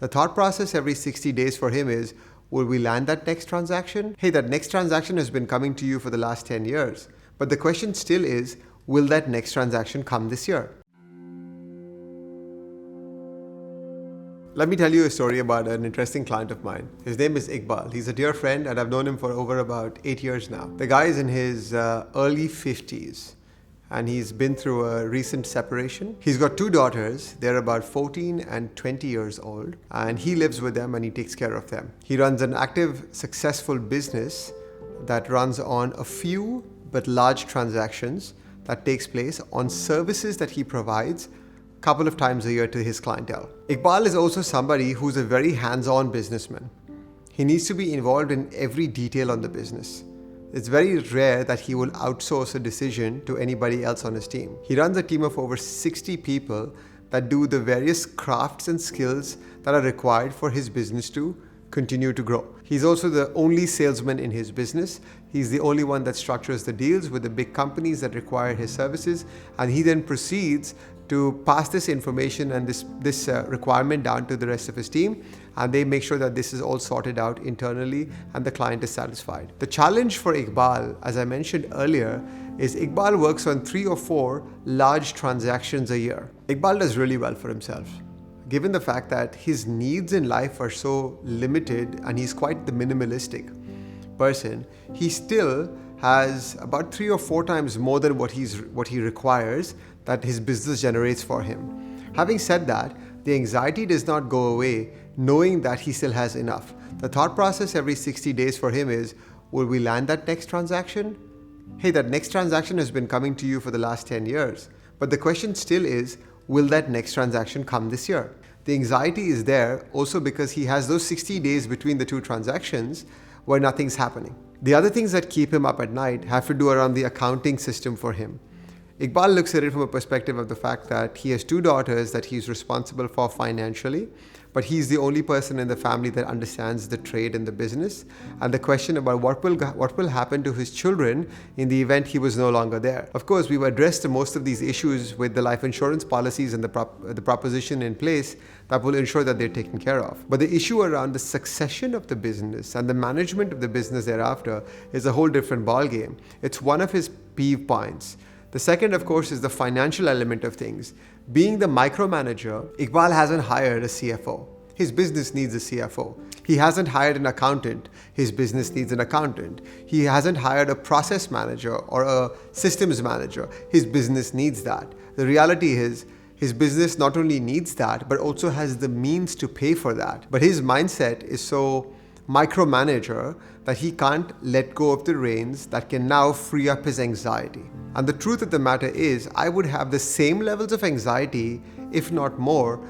The thought process every 60 days for him is, will we land that next transaction? Hey, that next transaction has been coming to you for the last 10 years. But the question still is, will that next transaction come this year? Let me tell you a story about an interesting client of mine. His name is Iqbal. He's a dear friend and I've known him for over about 8 years now. The guy is in his early 50s and he's been through a recent separation. He's got 2 daughters. They're about 14 and 20 years old and he lives with them and he takes care of them. He runs an active, successful business that runs on a few but large transactions that takes place on services that he provides couple of times a year to his clientele. Iqbal is also somebody who's a very hands-on businessman. He needs to be involved in every detail on the business. It's very rare that he will outsource a decision to anybody else on his team. He runs a team of over 60 people that do the various crafts and skills that are required for his business to continue to grow. He's also the only salesman in his business. He's the only one that structures the deals with the big companies that require his services, and he then proceeds to pass this information and this requirement down to the rest of his team, and they make sure that this is all sorted out internally and the client is satisfied. The challenge for Iqbal, as I mentioned earlier, is Iqbal works on 3 or 4 large transactions a year. Iqbal does really well for himself. Given the fact that his needs in life are so limited and he's quite the minimalistic person, he still has about 3 or 4 times more than what he requires that his business generates for him. Having said that, the anxiety does not go away knowing that he still has enough. The thought process every 60 days for him is, will we land that next transaction? Hey, that next transaction has been coming to you for the last 10 years. But the question still is, will that next transaction come this year? The anxiety is there also because he has those 60 days between the 2 transactions where nothing's happening. The other things that keep him up at night have to do around the accounting system for him. Iqbal looks at it from a perspective of the fact that he has 2 daughters that he's responsible for financially, but he's the only person in the family that understands the trade and the business, and the question about what will happen to his children in the event he was no longer there. Of course, we've addressed most of these issues with the life insurance policies and the proposition in place that will ensure that they're taken care of. But the issue around the succession of the business and the management of the business thereafter is a whole different ballgame. It's one of his peeve points. The second, of course, is the financial element of things. Being the micromanager, Iqbal hasn't hired a CFO. His business needs a CFO. He hasn't hired an accountant. His business needs an accountant. He hasn't hired a process manager or a systems manager. His business needs that. The reality is, his business not only needs that, but also has the means to pay for that. But his mindset is so micromanager that he can't let go of the reins that can now free up his anxiety. And the truth of the matter is, I would have the same levels of anxiety, if not more,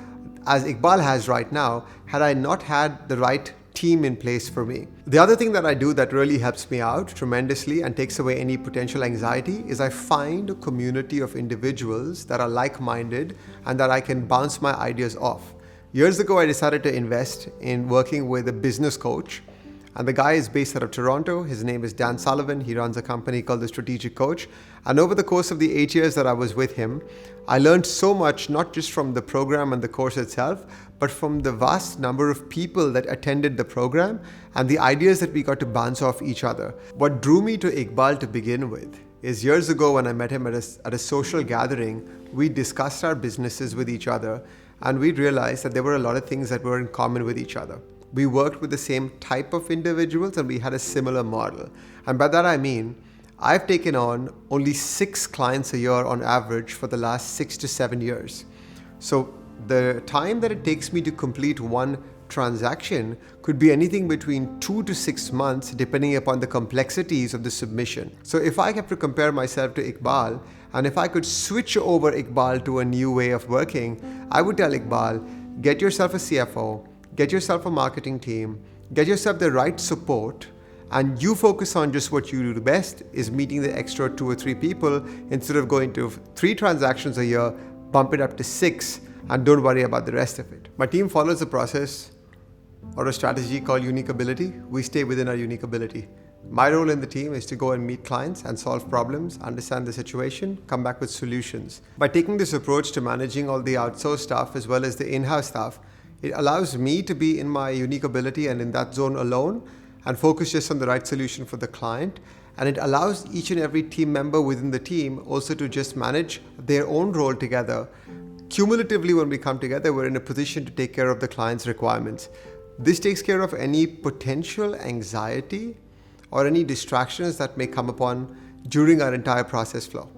as Iqbal has right now, had I not had the right team in place for me. The other thing that I do that really helps me out tremendously and takes away any potential anxiety is I find a community of individuals that are like-minded and that I can bounce my ideas off. Years ago, I decided to invest in working with a business coach, and the guy is based out of Toronto. His name is Dan Sullivan. He runs a company called The Strategic Coach. And over the course of the 8 years that I was with him, I learned so much, not just from the program and the course itself, but from the vast number of people that attended the program and the ideas that we got to bounce off each other. What drew me to Iqbal to begin with is years ago when I met him at a social gathering, we discussed our businesses with each other, and we realized that there were a lot of things that were in common with each other. We worked with the same type of individuals and we had a similar model. And by that I mean, I've taken on only 6 clients a year on average for the last 6 to 7 years. So the time that it takes me to complete one transaction could be anything between 2 to 6 months depending upon the complexities of the submission. So if I have to compare myself to Iqbal, and if I could switch over Iqbal to a new way of working, I would tell Iqbal, get yourself a CFO, get yourself a marketing team, get yourself the right support, and you focus on just what you do best, is meeting the extra 2 or 3 people. Instead of going to 3 transactions a year, bump it up to 6 and don't worry about the rest of it. My team follows a process or a strategy called unique ability. We stay within our unique ability. My role in the team is to go and meet clients and solve problems, understand the situation, come back with solutions. By taking this approach to managing all the outsourced stuff as well as the in-house stuff, It allows me to be in my unique ability and in that zone alone and focus just on the right solution for the client. And it allows each and every team member within the team also to just manage their own role together. Cumulatively, when we come together, we're in a position to take care of the client's requirements. This takes care of any potential anxiety or any distractions that may come upon during our entire process flow.